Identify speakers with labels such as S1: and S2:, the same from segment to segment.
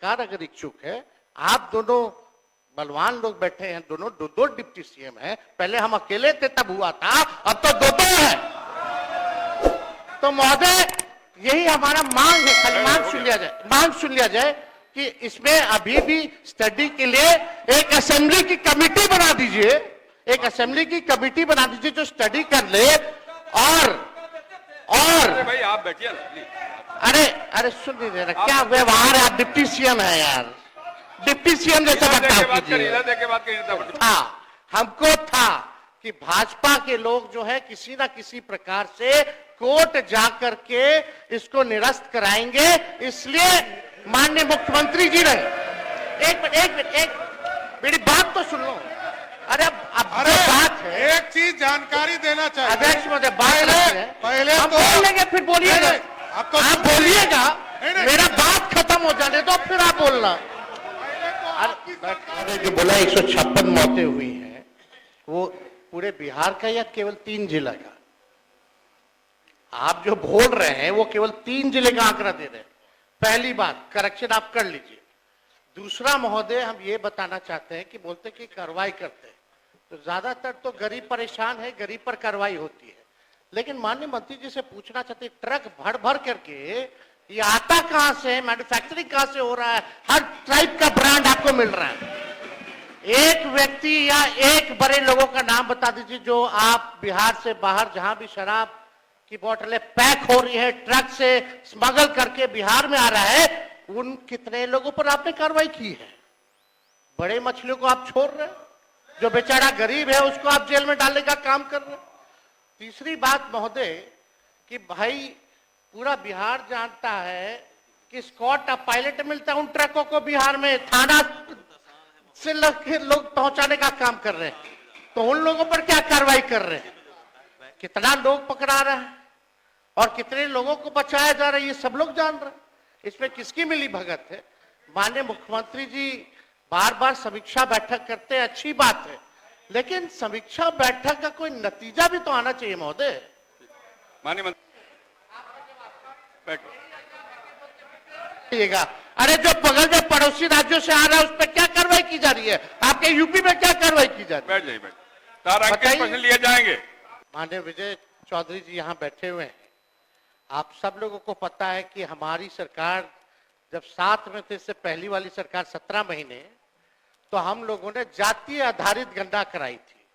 S1: सरकार अगर इच्छुक है, आप दोनों बलवान लोग बैठे हैं, दोनों दो दो डिप्टी सीएम हैं, पहले हम अकेले थे तब हुआ था, अब तो दो दो है। तो महोदय यही हमारा मांग है, खाली मांग सुन लिया जाए कि इसमें अभी भी स्टडी के लिए एक असेंबली की कमेटी बना दीजिए, एक असेंबली की कमेटी बना दीजिए जो स्टडी कर ले। और
S2: अरे भाई आप बैठिए ना।
S1: अरे सुन नहीं दे रहा, क्या व्यवहार है, आप डिप्टी सीएम है यार, डिप्टी सीएम जैसा बर्ताव कीजिए। हमको था कि भाजपा के लोग जो है किसी ना किसी प्रकार से कोर्ट जाकर के इसको निरस्त कराएंगे, इसलिए माननीय मुख्यमंत्री जी ने एक मिनट मेरी बात तो सुन लो। अरे बात है,
S3: एक चीज जानकारी देना चाहिए
S1: अध्यक्ष महोदय,
S3: पहले
S1: हम बोल लेंगे, फिर बोलिएगा, आप बोलिएगा, मेरा बात खत्म हो जाने दो फिर आप बोलना। अरे जो बोला 156 मौतें हुई हैं, वो पूरे बिहार का या केवल 3 जिला का? आप जो बोल रहे हैं वो केवल 3 जिले का आंकड़ा दे रहे हैं। पहली बात करेक्शन आप कर लीजिए। दूसरा महोदय, हम ये बताना चाहते हैं कि बोलते कि कार्रवाई करते हैं, तो ज्यादातर तो गरीब परेशान है, गरीब पर कार्रवाई होती है। लेकिन माननीय मंत्री जी से पूछना चाहते हैं, ट्रक भर भर करके ये आता कहां से है, मैन्युफैक्चरिंग कहां से हो रहा है, हर टाइप का ब्रांड आपको मिल रहा है। एक व्यक्ति या एक बड़े लोगों का नाम बता दीजिए जो आप बिहार से बाहर जहां भी शराब की बोतलें पैक हो रही है, ट्रक से स्मगल करके बिहार में आ रहा है, उन कितने लोगों पर आपने कार्रवाई की है? बड़े मछलियों को आप छोड़ रहे हैं, जो बेचारा गरीब है उसको आप जेल में डालने का काम कर रहे हैं। तीसरी बात महोदय कि भाई पूरा बिहार जानता है कि स्कॉट पायलट मिलता है उन ट्रकों को बिहार में, थाना से लोग पहुंचाने का काम कर रहे हैं, तो उन लोगों पर क्या कार्रवाई कर रहे हैं? कितना लोग पकड़ा रहे हैं और कितने लोगों को बचाया जा रहा है, ये सब लोग जान रहे हैं। इसमें किसकी मिली भगत है? माननीय मुख्यमंत्री जी बार बार समीक्षा बैठक करते हैं, अच्छी बात है, लेकिन समीक्षा बैठक का कोई नतीजा भी तो आना चाहिए महोदय।
S2: माननीय मंत्री
S1: अरे जो बगल में पड़ोसी राज्यों से आ रहा है उस पर क्या कार्रवाई की जा रही है? आपके यूपी में क्या कार्रवाई की जा रही है?
S2: बैठ जाइए, तारांकित प्रश्न लिए जाएंगे।
S1: माननीय विजय चौधरी जी यहाँ बैठे हुए हैं। आप सब लोगों को पता है कि हमारी सरकार जब 7 में थे, इससे पहली वाली सरकार 17 महीने, तो हम लोगों ने जातीय आधारित गणना कराई थी।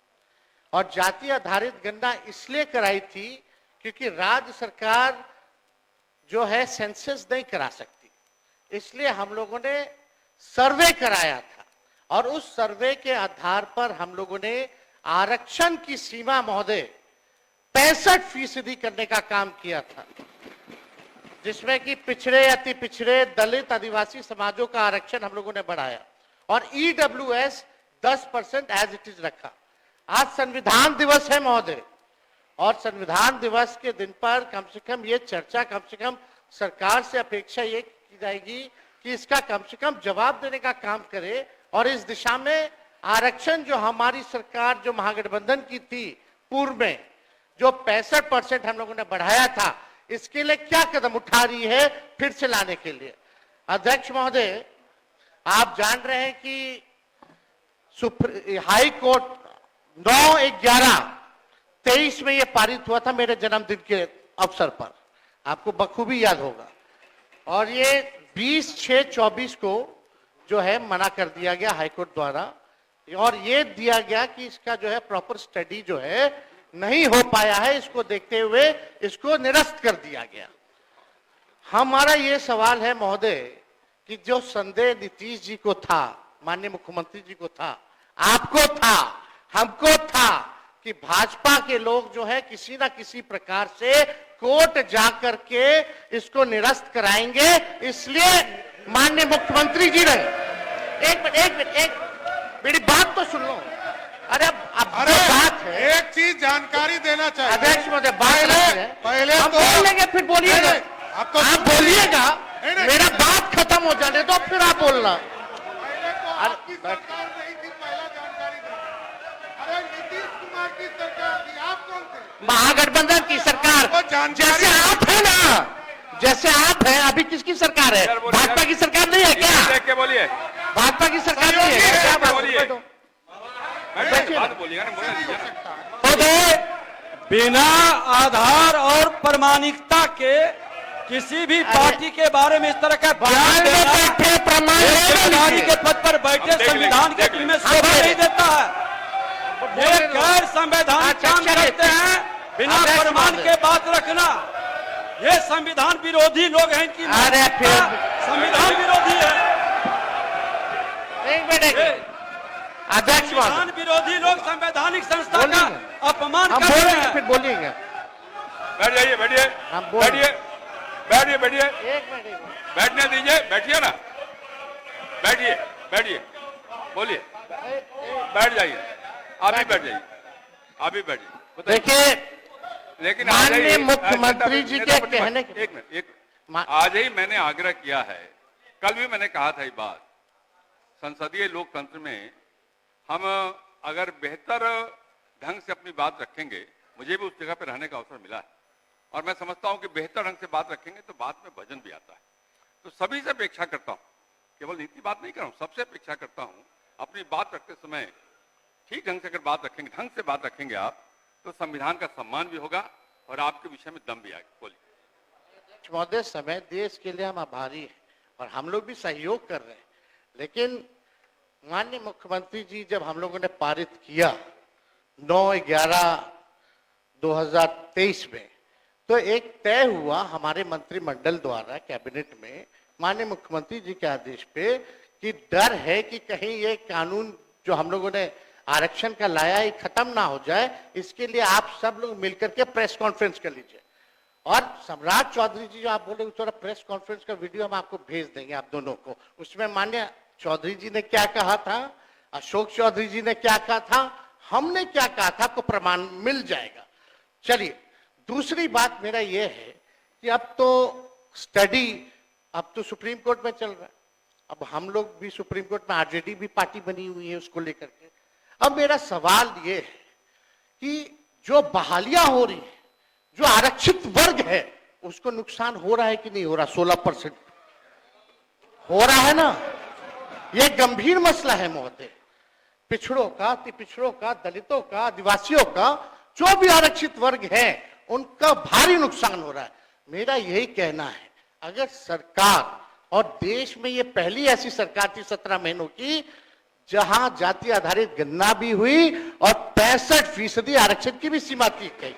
S1: और जातीय आधारित गणना इसलिए कराई थी क्योंकि राज्य सरकार जो है सेंसस नहीं करा सकती, इसलिए हम लोगों ने सर्वे कराया था। और उस सर्वे के आधार पर हम लोगों ने आरक्षण की सीमा महोदय 65% करने का काम किया था, जिसमें कि पिछड़े, अति पिछड़े, दलित, आदिवासी समाजों का आरक्षण हम लोगों ने बढ़ाया और ईडब्ल्यूएस 10% एज इट इज रखा। आज संविधान दिवस है महोदय, और संविधान दिवस के दिन पर कम से कम ये चर्चा, कम से कम सरकार से अपेक्षा ये की जाएगी कि इसका कम से कम जवाब देने का काम करे और इस दिशा में आरक्षण जो हमारी सरकार जो महागठबंधन की थी पूर्व में, जो 65% हम लोगों ने बढ़ाया था, इसके लिए क्या कदम उठा रही है फिर से लाने के लिए? अध्यक्ष महोदय, आप जान रहे हैं कि हाई कोर्ट 9/11/23 में यह पारित हुआ था मेरे जन्मदिन के अवसर पर, आपको बखूबी याद होगा। और ये 20/6/24 को जो है मना कर दिया गया हाईकोर्ट द्वारा, और ये दिया गया कि इसका जो है प्रॉपर स्टडी जो है नहीं हो पाया है, इसको देखते हुए इसको निरस्त कर दिया गया। हमारा ये सवाल है महोदय कि जो संदेह नीतीश जी को था, माननीय मुख्यमंत्री जी को था, आपको था, हमको था कि भाजपा के लोग जो है किसी ना किसी प्रकार से कोर्ट जाकर के इसको निरस्त कराएंगे, इसलिए माननीय मुख्यमंत्री जी ने एक मिनट मेरी बात तो सुन लो। अरे बात है,
S3: एक चीज जानकारी देना चाहिए
S1: अध्यक्ष महोदय,
S3: पहले
S1: हम
S3: तो
S1: बोल लेंगे, फिर बोलिएगा,
S3: आप
S1: बोलिएगा, मेरा बात खत्म हो जाने दो फिर आप बोलना।
S3: आपकी सरकार नहीं थी, पहला जानकारी देना। अरे नीतीश कुमार की सरकार थी, आप कौन थे?
S1: महागठबंधन की सरकार, जैसे आप है ना, जैसे आप हैं, अभी किसकी सरकार है?
S2: यार बोलिए,
S1: भाजपा की सरकार नहीं है क्या?
S2: इधर देख के बोलिए,
S1: भाजपा की सरकार नहीं है क्या? क्या बात
S2: बोलिए।
S1: है?
S2: बैठिए, बात बोलिएगा ना, बोलने दीजिए ना।
S4: महोदय, बिना आधार और प्रमाणिकता के किसी भी पार्टी के बारे में इस तरह का बयान देना
S1: बैठे प्रमाण
S4: एक
S1: है
S4: जिम्मेदारी के पद पर
S2: अब
S4: बैठे
S2: देख लेंगे,
S4: संविधान के
S2: देख
S4: दिल में
S2: लेंगे।
S4: शोभा नहीं देता है। ये गैर संवैधानिक
S1: अच्छा,
S4: काम
S1: चलिए।
S4: करते हैं, बिना
S1: अध्यक्ष
S4: प्रमाण
S1: महोदय।
S4: के बात रखना। ये संविधान विरोधी लोग हैं, इनकी
S1: अरे फिर-
S4: संविधान विरोधी है।
S1: एक मिनट,
S4: ये
S1: अध्यक्ष
S4: संविधान
S1: महोदय,
S4: विरोधी लोग संवैधानिक संस्था का
S1: बोलिए।
S4: अपमान
S1: हम
S4: कर रहे
S1: बोलेंगे,
S4: हैं।
S1: फिर बोलिएगा।
S2: बैठ जाइए, बैठिए,
S1: हम बोल-
S2: बैठिए, बैठिए, बैठिए,
S1: एक मिनट,
S2: बैठने दीजिए, बैठिए ना, बैठिए, बैठिए, बोलिए, बैठ जाइए, आप भी बैठ जाइए, आप भी बैठ जाइए, बताइए।
S1: देखिए,
S2: लेकिन
S1: माननीय
S2: आज ही
S1: मुख्यमंत्री जी के कहने के-
S2: एक मिनट, आज ही मैंने आग्रह किया है, कल भी मैंने कहा था ये बात, संसदीय लोकतंत्र में हम अगर बेहतर ढंग से अपनी बात रखेंगे, मुझे भी उस जगह पर रहने का अवसर मिला है और मैं समझता हूं कि बेहतर ढंग से बात रखेंगे तो बात में वजन भी आता है। तो सभी से अपेक्षा करता हूं, केवल नीति बात नहीं कर रहा हूं, सबसे अपेक्षा करता हूं अपनी बात रखते समय ठीक ढंग से अगर बात रखेंगे, ढंग से बात रखेंगे आप, तो संविधान का सम्मान भी होगा और आपके विषय में दम भी आएगा। बोलिए।
S1: महोदय, समय देश के लिए हम आभारी हैं और हम लोग भी सहयोग कर रहे हैं, लेकिन माननीय मुख्यमंत्री जी जब हम लोगों ने पारित किया 9/11/2023 में, तो एक तय हुआ हमारे मंत्रिमंडल द्वारा कैबिनेट में माननीय मुख्यमंत्री जी के आदेश पे कि डर है कि कहीं ये कानून जो हम लोगों ने आरक्षण का लाया है खत्म ना हो जाए, इसके लिए आप सब लोग मिलकर के प्रेस कॉन्फ्रेंस कर लीजिए। और सम्राट चौधरी जी जो आप बोले, उस प्रेस कॉन्फ्रेंस का वीडियो हम आपको भेज देंगे आप दोनों को। उसमें माननीय चौधरी जी ने क्या कहा था, अशोक चौधरी जी ने क्या कहा था, हमने क्या कहा था, आपको प्रमाण मिल जाएगा। चलिए, दूसरी बात मेरा यह है कि अब तो स्टडी अब तो सुप्रीम कोर्ट में चल रहा है, अब हम लोग भी सुप्रीम कोर्ट में, आरजेडी भी पार्टी बनी हुई है उसको लेकर के। अब मेरा सवाल ये है कि जो बहालियां हो रही है, जो आरक्षित वर्ग है, उसको नुकसान हो रहा है कि नहीं हो रहा? 16% हो रहा है ना। यह गंभीर मसला है महोदय। पिछड़ों का, अति पिछड़ों का, दलितों का, आदिवासियों का, जो भी आरक्षित वर्ग है, उनका भारी नुकसान हो रहा है। मेरा यही कहना है, अगर सरकार, और देश में ये पहली ऐसी सरकार थी 17 महीनों की जहां जाति आधारित गणना भी हुई और 65% आरक्षण की भी सीमा थी गई।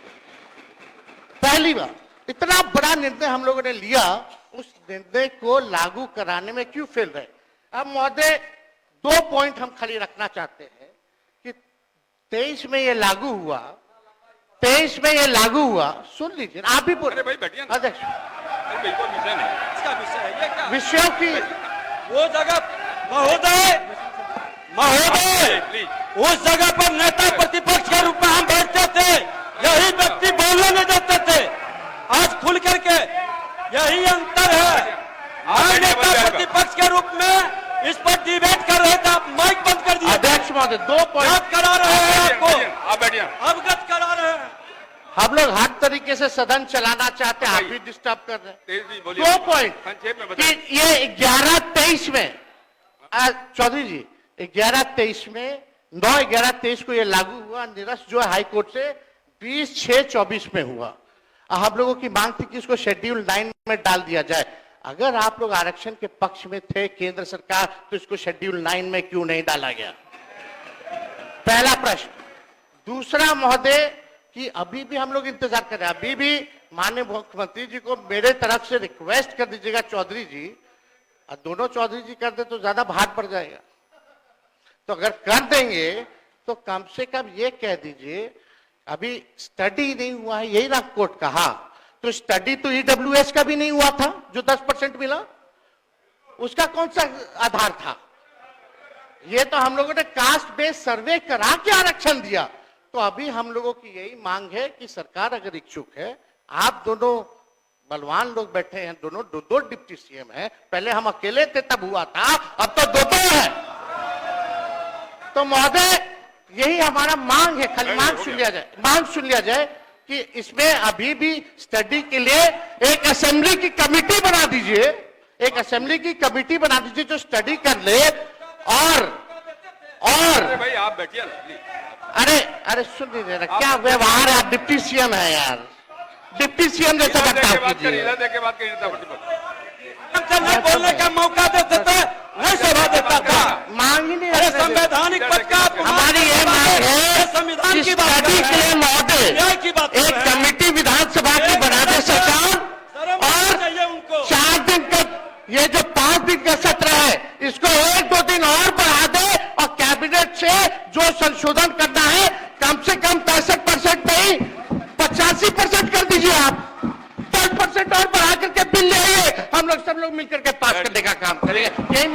S1: पहली बार इतना बड़ा निर्णय हम लोगों ने लिया, उस निर्णय को लागू कराने में क्यों फेल रहे? अब महोदय, 2 पॉइंट हम खाली रखना चाहते हैं कि 23 में ये लागू हुआ, 23 में ये लागू हुआ, सुन लीजिए आप भी बोल।
S2: अरे भाई बैठिए ना।
S1: अध्यक्ष,
S2: अरे बिल्कुल विषय नहीं,
S4: इसका विषय है ये क्या?
S1: विषयों की
S4: वो जगह महोदय, महोदय,
S2: प्लीज।
S4: उस जगह पर नेता प्रतिपक्ष के रूप में हम बैठते थे, यही व्यक्ति बोलने नहीं देते थे। आज खुल करके यही अंतर है। हम नेता प्रतिपक्ष के रूप में इस पर डिबेट कर रहे थे, आप माइक बंद कर दिए।
S1: अध्यक्ष महोदय, 2 पॉइंट
S4: अवगत करा रहे हैं आपको,
S2: आप बैठिए।
S4: अवगत करा रहे हैं।
S1: हम लोग हर तरीके से सदन चलाना चाहते हैं, आप भी डिस्टर्ब कर रहे हैं।
S2: तेज भी बोलिए।
S1: 2 पॉइंट
S2: संक्षेप में
S1: कि
S2: बताइए।
S1: ये 11/23 में, चौधरी जी, 11/23 में 9/11/23 को ये लागू हुआ, निरस्त जो है हाई कोर्ट से 20/6/24 में हुआ। हम लोगों की मांग थी कि इसको शेड्यूल 9 में डाल दिया जाए। अगर आप लोग आरक्षण के पक्ष में थे केंद्र सरकार, तो इसको शेड्यूल 9 में क्यों नहीं डाला गया? पहला प्रश्न। दूसरा महोदय, कि अभी भी हम लोग इंतजार कर रहे हैं, अभी भी माननीय मुख्यमंत्री जी को मेरे तरफ से रिक्वेस्ट कर दीजिएगा चौधरी जी, और दोनों चौधरी जी कर दे तो ज्यादा भार पड़ जाएगा। तो अगर कर देंगे तो कम से कम ये कह दीजिए, अभी स्टडी नहीं हुआ है, यही ना कोर्ट कहा, तो स्टडी तो ईडब्ल्यूएस का भी नहीं हुआ था जो 10% मिला, उसका कौन सा आधार था? ये तो हम लोगों ने कास्ट बेस्ड सर्वे करा के आरक्षण दिया। तो अभी हम लोगों की यही मांग है कि सरकार अगर इच्छुक है, आप दोनों बलवान लोग बैठे हैं, दोनों 2 डिप्टी सीएम हैं, पहले हम अकेले थे तब हुआ था, अब तो 2 है। तो महोदय, यही हमारा मांग है, खाली मांग सुन लिया जाए, मांग सुन लिया जाए कि इसमें अभी भी स्टडी के लिए एक असेंबली की कमेटी बना दीजिए, एक असेंबली की कमेटी बना दीजिए जो स्टडी कर ले। और
S2: अरे भाई आप बैठिए ना प्लीज।
S1: अरे अरे सुन लीजिए ना, क्या व्यवहार है, डिप्टी सीएम है यार, डिप्टी सीएम जैसा बर्ताव कीजिए।
S2: इधर देख के बात करिए नेता प्रतिपक्ष।
S4: हमसे नहीं बोलने का मौका देते थे, नहीं सभा देता था।
S1: मांग ही नहीं
S4: अरे
S1: रखते थे।
S4: संवैधानिक पद का आप
S1: हमारी ये मांग है
S4: संविधान
S1: कि
S4: की बात
S1: स्टडी
S4: कर
S1: के
S4: रहे
S1: लिए
S4: हैं,
S1: महोदय
S4: न्याय की बात कर
S1: एक
S4: रहे हैं।
S1: कमेटी विधानसभा की बना दे सरकार,
S4: शर्म आनी
S1: और
S4: चाहिए उनको।
S1: 4 दिन का ये जो 5 दिन का सत्र है इसको 1-2 दिन और बढ़ा दे और कैबिनेट से जो संशोधन करना है कम से कम 65% नहीं 85% कर दीजिए आप। 10% और बढ़ा करके बिल ले आइए, हम लोग सब लोग मिलकर के पास करने का काम करेंगे। यही